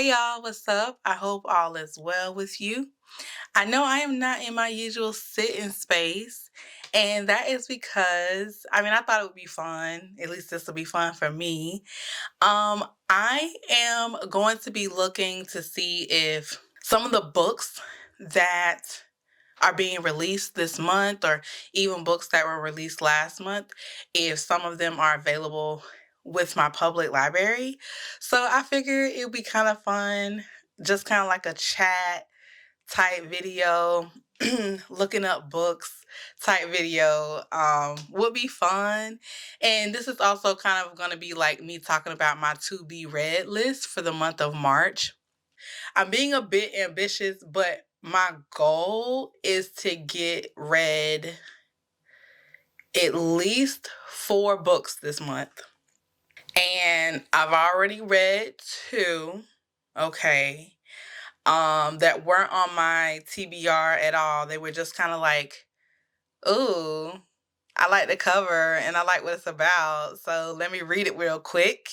Hey y'all, what's up? I hope all is well with you. I know I am not in my usual sitting space, and that is because I thought it would be fun. At least this will be fun for me. I am going to be looking to see if some of the books that are being released this month, or even books that were released last month, if some of them are available with my public library. So I figured it would be kind of fun, just kind of like a chat type video, looking up books type video would be fun. And this is also kind of going to be like me talking about my to be read list for the month of March. I'm being a bit ambitious, but my goal is to get read at least 4 books this month. And I've already read 2, okay, that weren't on my TBR at all. They were just kind of like, ooh, I like the cover and I like what it's about. So let me read it real quick.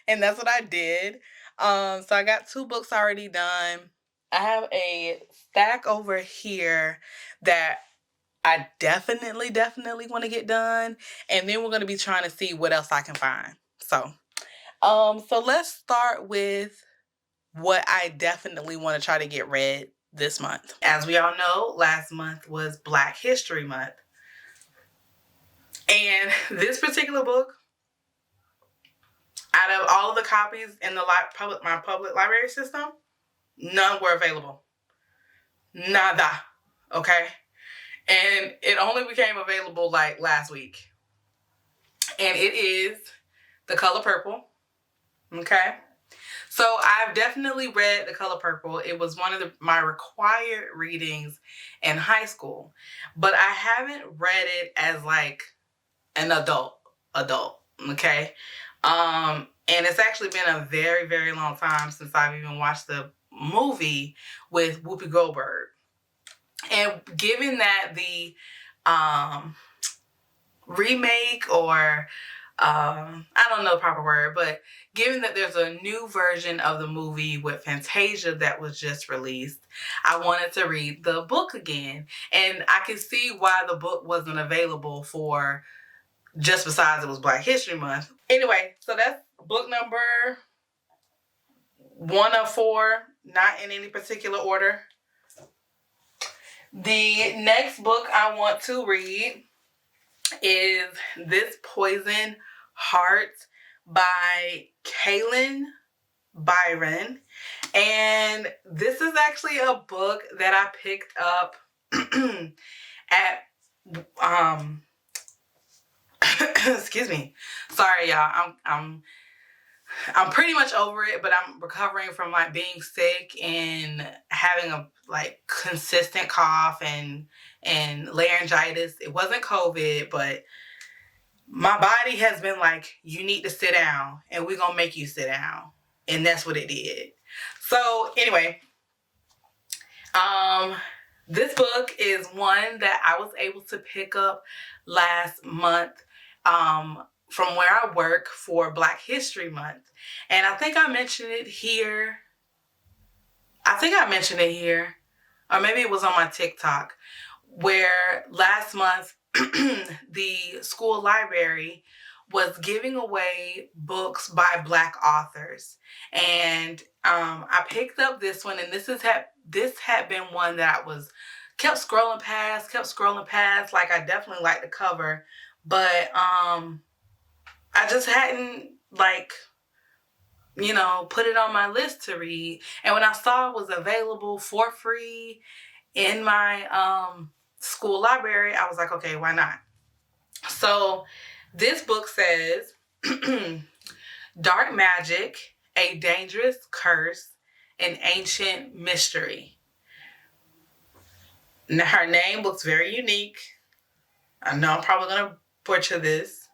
And that's what I did. So I got 2 books already done. I have a stack over here that I definitely want to get done. And then we're going to be trying to see what else I can find. So let's start with what I definitely want to try to get read this month. As we all know, last month was Black History Month. And this particular book, out of all of the copies in the my public library system, none were available. Nada. Okay? And it only became available like last week. And it is The Color Purple. Okay? So I've definitely read The Color Purple. It was one of my required readings in high school. But I haven't read it as like an adult. Okay? And it's actually been a very long time since I've even watched the movie with Whoopi Goldberg. And given that the remake, or I don't know the proper word, but given that there's a new version of the movie with Fantasia that was just released, I wanted to read the book again. And I could see why the book wasn't available for, just besides it was Black History Month. Anyway, so that's book number 1 of 4, not in any particular order. The next book I want to read is This Poison Heart by Kaylin Byron. And this is actually a book that I picked up at excuse me. Sorry y'all. I'm pretty much over it, but I'm recovering from like being sick and having a like consistent cough and laryngitis. It wasn't COVID, but my body has been like, you need to sit down and we're going to make you sit down. And that's what it did. So anyway, this book is one that I was able to pick up last month from where I work for Black History Month. And I think I mentioned it here. Or maybe it was on my TikTok, where last month the school library was giving away books by Black authors. And I picked up this one, and this had been one that I kept scrolling past. Like, I definitely liked the cover, but I just hadn't put it on my list to read. And when I saw it was available for free in my school library, I was like, okay, why not? So this book says, Dark Magic, A Dangerous Curse, an Ancient Mystery. Now, her name looks very unique. I know I'm probably going to butcher this.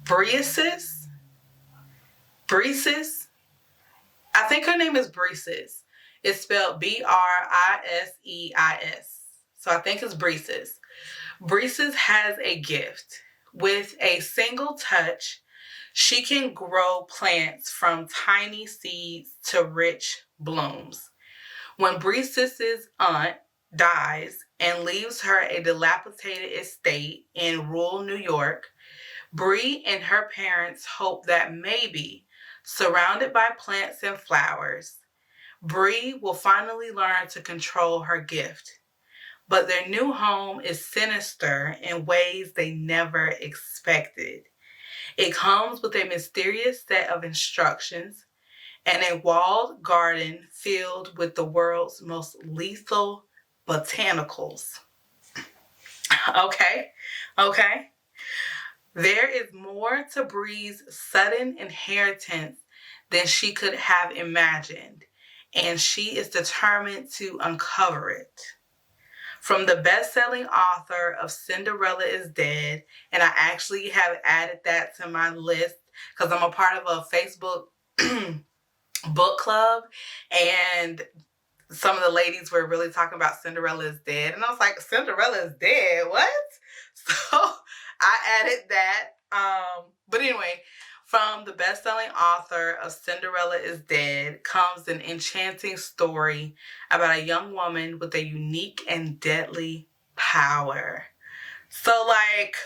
Breesis? I think her name is Breesis. It's spelled Briseis. So I think it's Breesis has a gift. With a single touch, She can grow plants from tiny seeds to rich blooms. When Richest's aunt dies and leaves her a dilapidated estate in rural New York, Bree and her parents hope that maybe, surrounded by plants and flowers, Bree will finally learn to control her gift. But their new home is sinister in ways they never expected. It comes with a mysterious set of instructions and a walled garden filled with the world's most lethal botanicals. Okay. There is more to Bree's sudden inheritance than she could have imagined, and she is determined to uncover it. From the best-selling author of Cinderella is Dead, and I actually have added that to my list because I'm a part of a Facebook book club, and some of the ladies were really talking about Cinderella is Dead, and I was like, Cinderella is dead? What? So I added that. But anyway, from the best-selling author of Cinderella is Dead comes an enchanting story about a young woman with a unique and deadly power. So, like,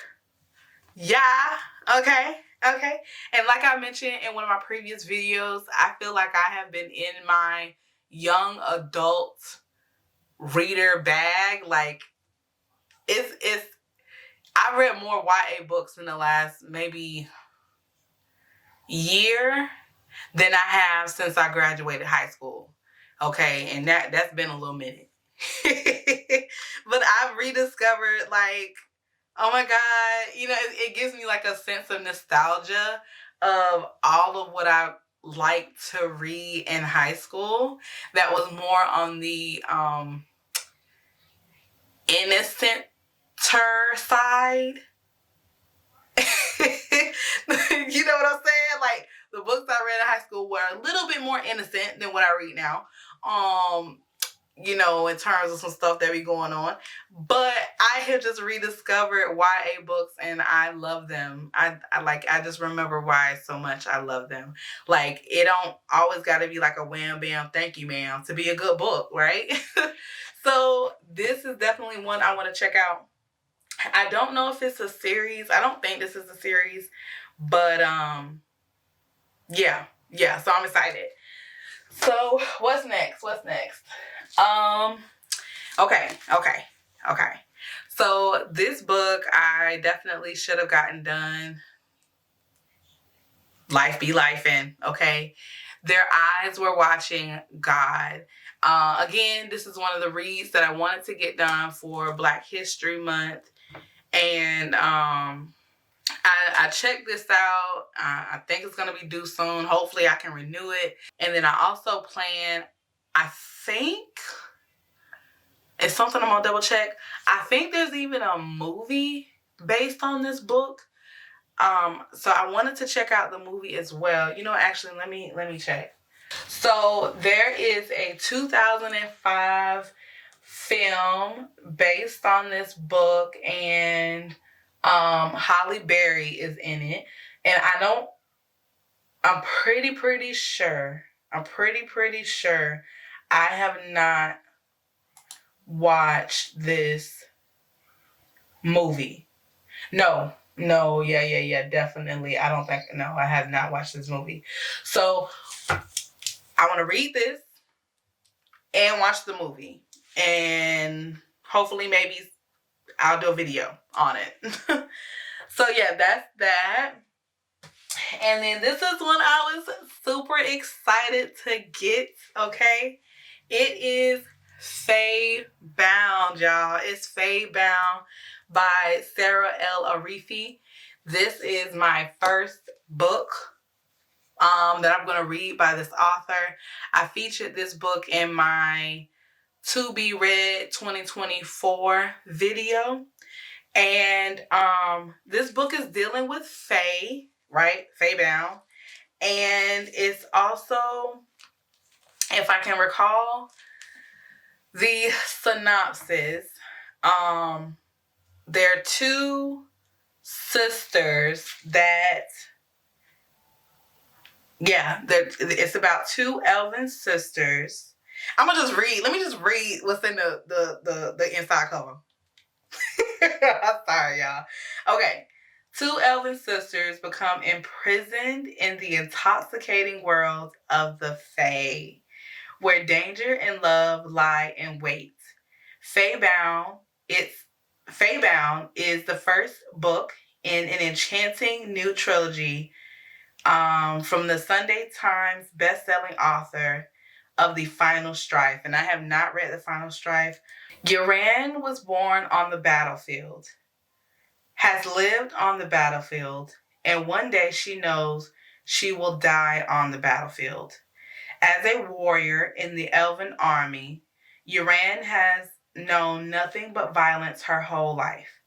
yeah, okay. And like I mentioned in one of my previous videos, I feel like I have been in my young adult reader bag. Like, it's I read more YA books in the last maybe year than I have since I graduated high school. Okay, and that's been a little minute. But I've rediscovered, like, oh my God, it gives me like a sense of nostalgia of all of what I liked to read in high school that was more on the innocenter side. You know what I'm saying? Like, the books I read in high school were a little bit more innocent than what I read now. In terms of some stuff that be going on. But I have just rediscovered YA books and I love them. I just remember why so much I love them. Like, it don't always gotta be like a wham bam thank you ma'am to be a good book, right? So this is definitely one I want to check out. I don't know if it's a series. I don't think this is a series, but yeah, so I'm excited. So what's next? Okay. So this book I definitely should have gotten done. Life be lifing, okay? Their eyes were watching God. Again, this is one of the reads that I wanted to get done for Black History Month. And I checked this out. I think it's going to be due soon. Hopefully I can renew it. And then I also plan, I think, it's something I'm going to double check. I think there's even a movie based on this book. So I wanted to check out the movie as well. Actually, let me check. So there is a 2005 film based on this book, and Halle Berry is in it. And I'm pretty sure I have not watched this movie. No, yeah, definitely. I have not watched this movie. So I want to read this and watch the movie. And hopefully maybe I'll do a video on it. So yeah, that's that. And then this is one I was super excited to get, okay? It is Fae Bound, y'all. It's Fae Bound by Sarah L. Arifi. This is my first book that I'm going to read by this author. I featured this book in my To Be Read 2024 video. And this book is dealing with Fae, right? Fae Bound. And it's also, if I can recall, the synopsis. There are two sisters that Yeah, it's about two elven sisters. I'm gonna just read. Let me just read what's in the inside cover. I'm sorry, y'all. Okay. Two elven sisters become imprisoned in the intoxicating world of the Fae, where danger and love lie in wait. Faybound, it's Faybound is the first book in an enchanting new trilogy from the Sunday Times best-selling author of The Final Strife. And I have not read The Final Strife. Yoran was born on the battlefield, has lived on the battlefield, and one day she knows she will die on the battlefield. As a warrior in the elven army, Yoran has known nothing but violence her whole life.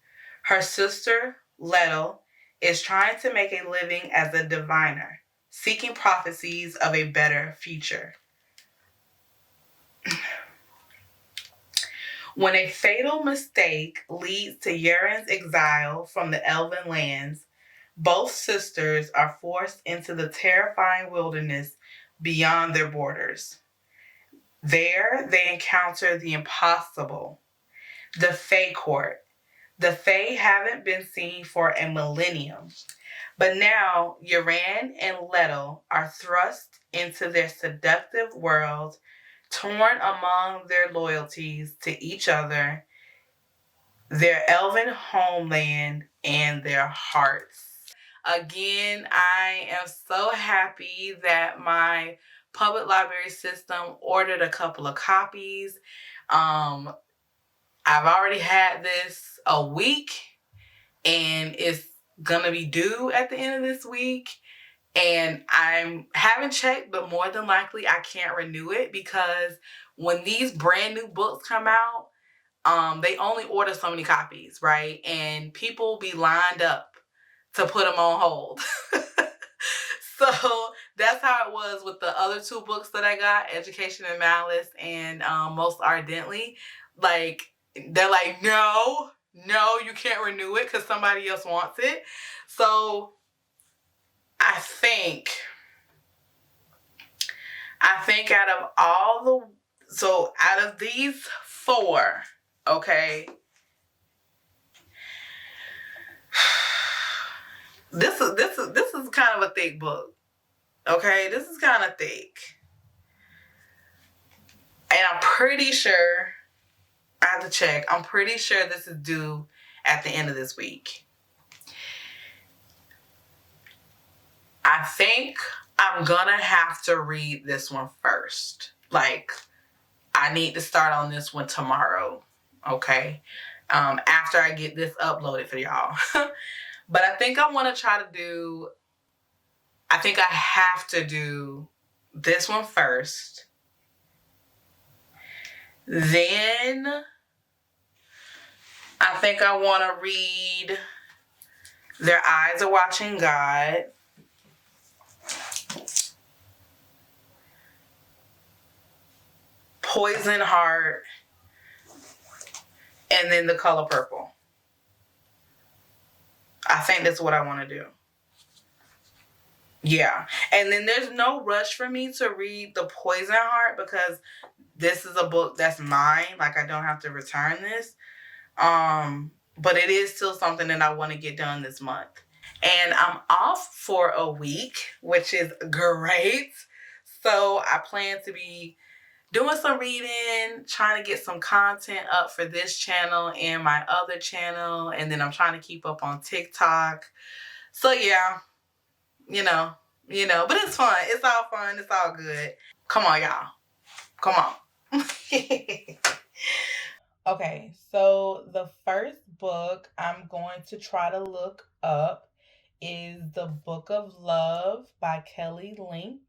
Her sister, Lettel, is trying to make a living as a diviner, seeking prophecies of a better future. When a fatal mistake leads to Yoran's exile from the elven lands, both sisters are forced into the terrifying wilderness beyond their borders. There, they encounter the impossible, the Fae Court. The Fae haven't been seen for a millennium, but now Yoran and Lettel are thrust into their seductive world, torn among their loyalties to each other, their elven homeland, and their hearts. Again, I am so happy that my public library system ordered a couple of copies. I've already had this a week, and it's gonna be due at the end of this week. And I haven't checked, but more than likely I can't renew it because when these brand new books come out, they only order so many copies, right? And people be lined up to put them on hold. So that's how it was with the other two books that I got, Education and Malice and Most Ardently. Like, they're like, no, you can't renew it because somebody else wants it. So I think out of out of these four, okay, this is kind of a thick book. Okay, this is kind of thick. And I'm pretty sure, I have to check, I'm pretty sure this is due at the end of this week. I think I'm gonna have to read this one first. Like, I need to start on this one tomorrow, okay? After I get this uploaded for y'all. But I think I want to try to do, I think I have to do this one first. Then I think I want to read Their Eyes Are Watching God. Poison Heart. And then The Color Purple. I think that's what I want to do. Yeah. And then there's no rush for me to read The Poison Heart because this is a book that's mine. Like, I don't have to return this. But it is still something that I want to get done this month. And I'm off for a week, which is great. So I plan to be doing some reading, trying to get some content up for this channel and my other channel. And then I'm trying to keep up on TikTok. So yeah, you know, but it's fun. It's all fun. It's all good. Come on, y'all. Come on. Okay, so the first book I'm going to try to look up is The Book of Love by Kelly Link.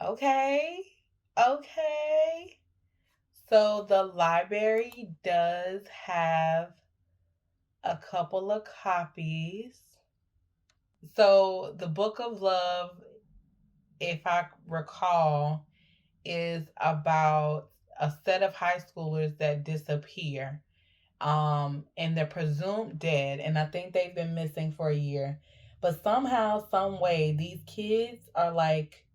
Okay. So the library does have a couple of copies. So The Book of Love, if I recall, is about a set of high schoolers that disappear. And they're presumed dead, and I think they've been missing for a year. But somehow, some way, these kids are like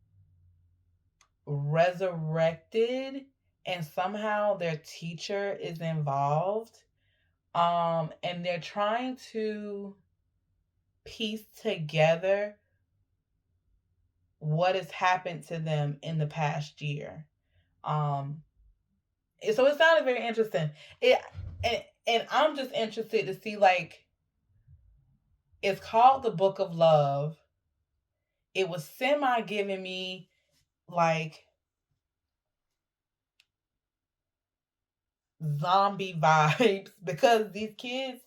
resurrected, and somehow their teacher is involved. And they're trying to piece together what has happened to them in the past year. Um, so it sounded very interesting. It and I'm just interested to see, like, it's called The Book of Love. It was semi giving me like zombie vibes because these kids,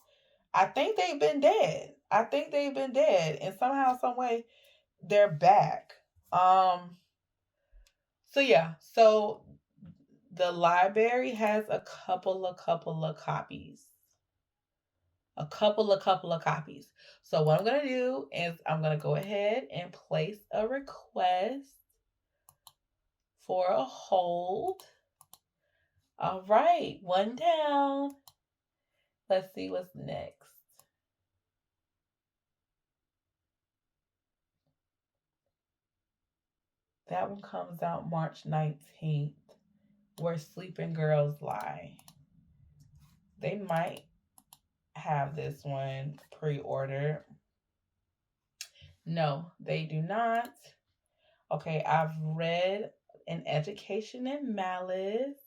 I think they've been dead. I think they've been dead, and somehow, some way, they're back. Um, so yeah, so the library has a couple of copies. A couple of copies. So what I'm gonna do is I'm gonna go ahead and place a request for a hold. All right, one down. Let's see what's next. That one comes out March 19th. Where Sleeping Girls Lie. They might have this one pre ordered. No, they do not. Okay, I've read An Education in Malice.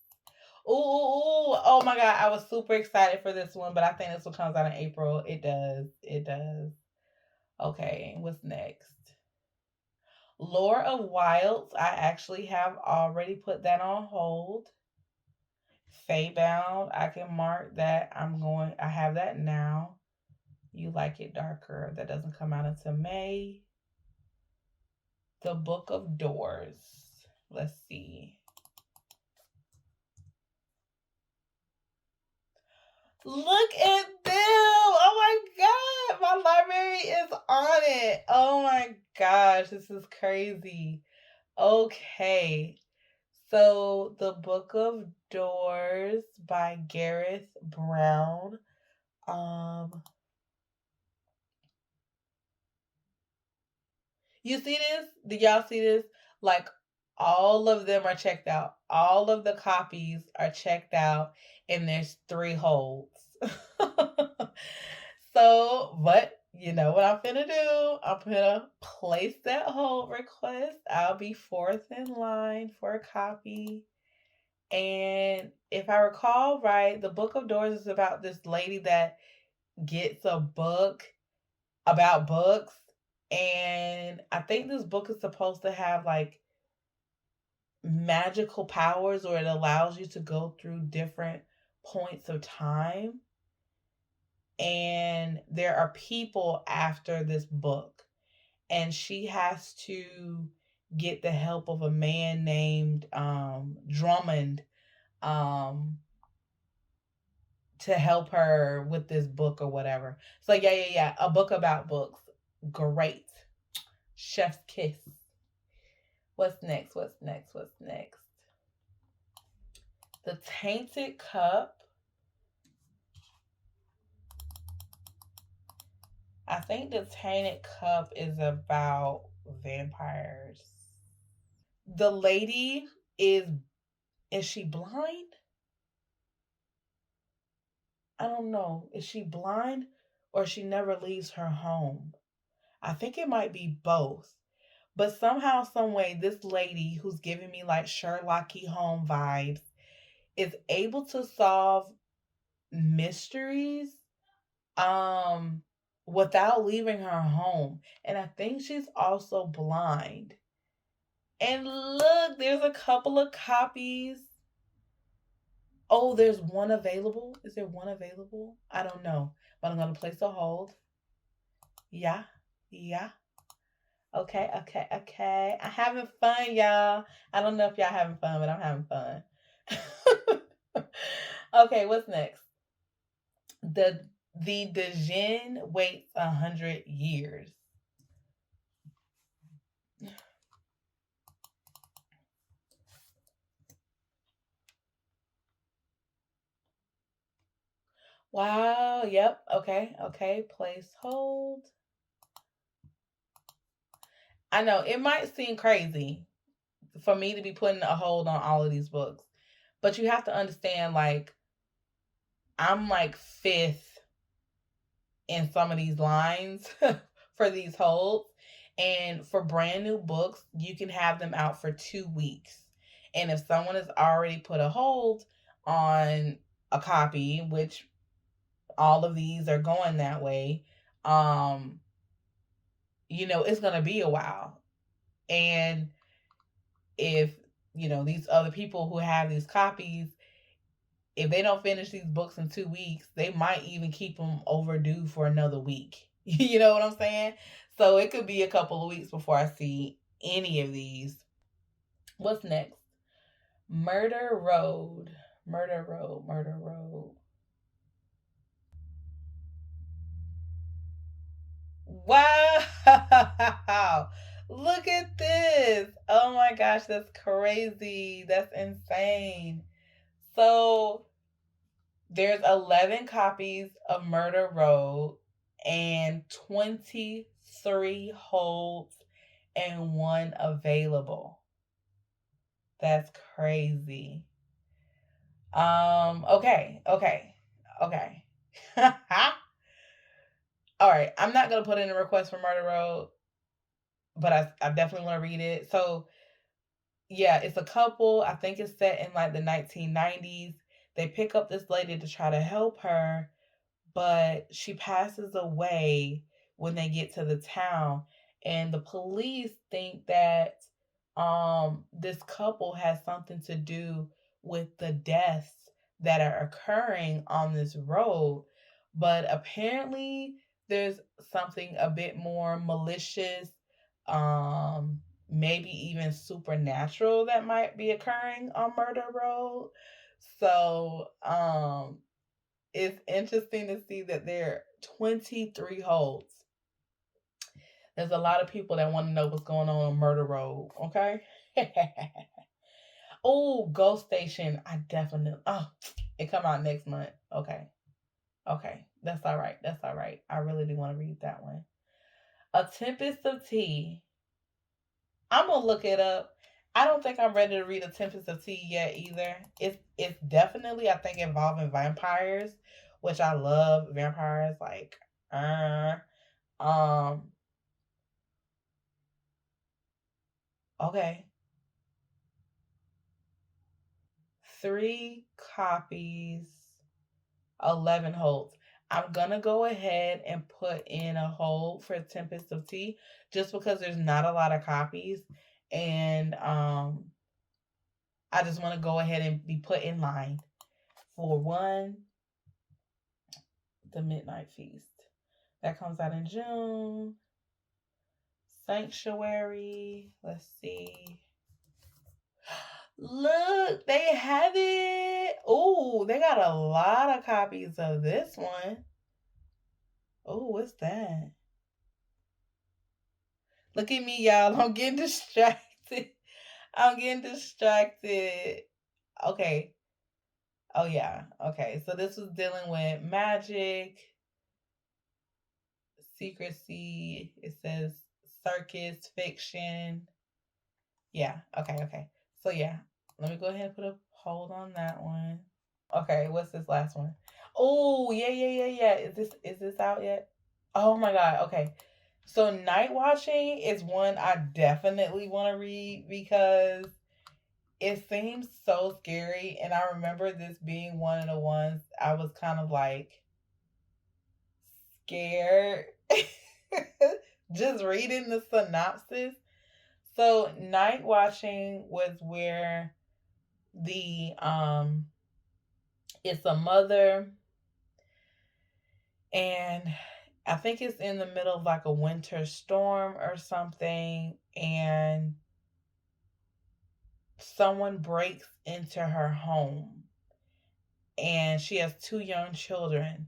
Ooh, oh my god, I was super excited for this one, but I think this one comes out in April. It does. It does. Okay, what's next? Lore of Wilds. I actually have already put that on hold. Faybound. I can mark that. I have that now. You Like It Darker. That doesn't come out until May. The Book of Doors. Let's see. Look at them. Oh my god. My library is on it. Oh my gosh. This is crazy. Okay. So, The Book of Doors by Gareth Brown. Um, You see this? Did y'all see this? Like, all of them are checked out. All of the copies are checked out, and there's three holds. So, but you know what I'm gonna do? I'm gonna place that hold request. I'll be fourth in line for a copy. And if I recall right, the Book of Doors is about this lady that gets a book about books. And I think this book is supposed to have like magical powers, or it allows you to go through different points of time. And there are people after this book, and she has to get the help of a man named Drummond, um, to help her with this book or whatever. So yeah. A book about books. Great. Chef's kiss. What's next? What's next? What's next? The Tainted Cup. I think the Tainted Cup is about vampires. The lady is she blind? I don't know. Is she blind, or she never leaves her home? I think it might be both. But somehow, some way, this lady who's giving me like Sherlocky Holmes vibes is able to solve mysteries um without leaving her home. And I think she's also blind. And look, there's a couple of copies. Oh, there's one available. Is there one available? I don't know. But I'm gonna place a hold. Yeah. Yeah. Okay. I'm having fun, y'all. I don't know if y'all having fun, but I'm having fun. Okay, what's next? The the Djinn waits 100 years. Wow. Yep. Okay. Okay. Place hold. I know it might seem crazy for me to be putting a hold on all of these books, but you have to understand, like, I'm like fifth in some of these lines for these holds. And for brand new books, you can have them out for 2 weeks. And if someone has already put a hold on a copy, which all of these are going that way, um, it's going to be a while. And if, these other people who have these copies, if they don't finish these books in 2 weeks, they might even keep them overdue for another week. You know what I'm saying? So it could be a couple of weeks before I see any of these. What's next? Murder Road. Murder Road. Murder Road. Wow. Look at this. Oh my gosh, that's crazy. That's insane. So there's 11 copies of Murder Road and 23 holds and one available. That's crazy. Okay, okay, okay. All right, I'm not gonna put in a request for Murder Road, but I definitely want to read it. So yeah, it's a couple. I think it's set in like the 1990s. They pick up this lady to try to help her, but she passes away when they get to the town, and the police think that this couple has something to do with the deaths that are occurring on this road. But apparently there's something a bit more malicious, maybe even supernatural, that might be occurring on Murder Road. So it's interesting to see that there are 23 holds. There's a lot of people that want to know what's going on Murder Road, okay? Oh, Ghost Station. I definitely. Oh, it come out next month. Okay. Okay. That's all right. That's all right. I really do want to read that one. A Tempest of Tea. I'm gonna look it up. I don't think I'm ready to read A Tempest of Tea yet either. It's definitely, I think, involving vampires, which I love vampires. Like, um, okay, 3 copies, 11 holds. I'm gonna go ahead and put in a hold for Tempest of Tea, just because there's not a lot of copies, and I just want to go ahead and be put in line for one, the Midnight Feast. That comes out in June. Sanctuary. Let's see. Look, they have it. Oh, they got a lot of copies of this one. Oh, what's that? Look at me, y'all. I'm getting distracted. I'm getting distracted. Okay. Oh, yeah. Okay. So this was dealing with magic, secrecy. It says circus, fiction. Yeah. Okay. Okay. So, yeah. Let me go ahead and put a hold on that one. Okay. What's this last one? Oh, yeah, yeah, yeah, yeah. Is this out yet? Oh my god. Okay. So Night Watching is one I definitely want to read because it seems so scary, and I remember this being one of the ones I was kind of like scared just reading the synopsis. So Night Watching was where the it's a mother, and I think it's in the middle of like a winter storm or something, and someone breaks into her home, and she has 2 young children,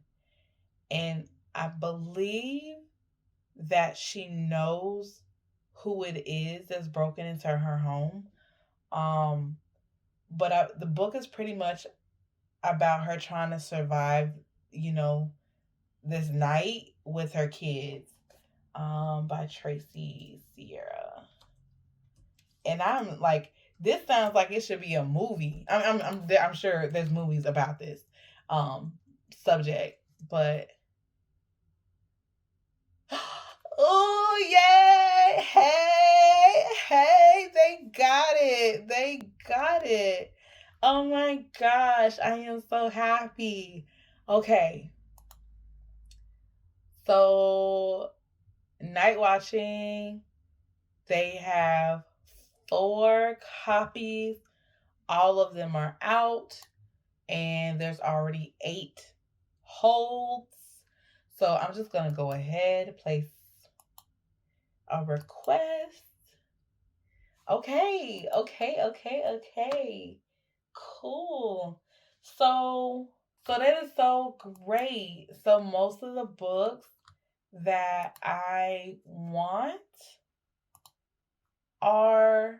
and I believe that she knows who it is that's broken into her home. But the book is pretty much about her trying to survive, this night with her kids, by Tracy Sierra. And I'm like, this sounds like it should be a movie. I'm sure there's movies about this subject, but oh yeah, hey, they got it, oh my gosh, I am so happy. Okay, so night watching, they have 4 copies. All of them are out, and there's already 8 holds. So I'm just going to go ahead, place a request. Okay. Cool. So that is so great. So most of the books that I want are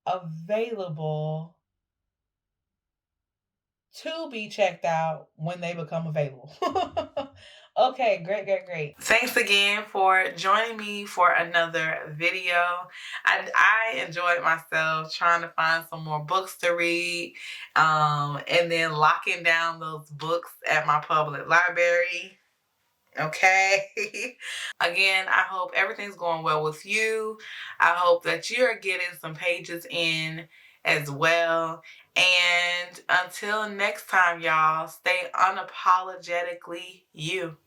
available to be checked out when they become available. Okay, great. Thanks again for joining me for another video. I enjoyed myself trying to find some more books to read, and then locking down those books at my public library. Okay. Again, I hope everything's going well with you. I hope that you're getting some pages in as well. And until next time, y'all, stay unapologetically you.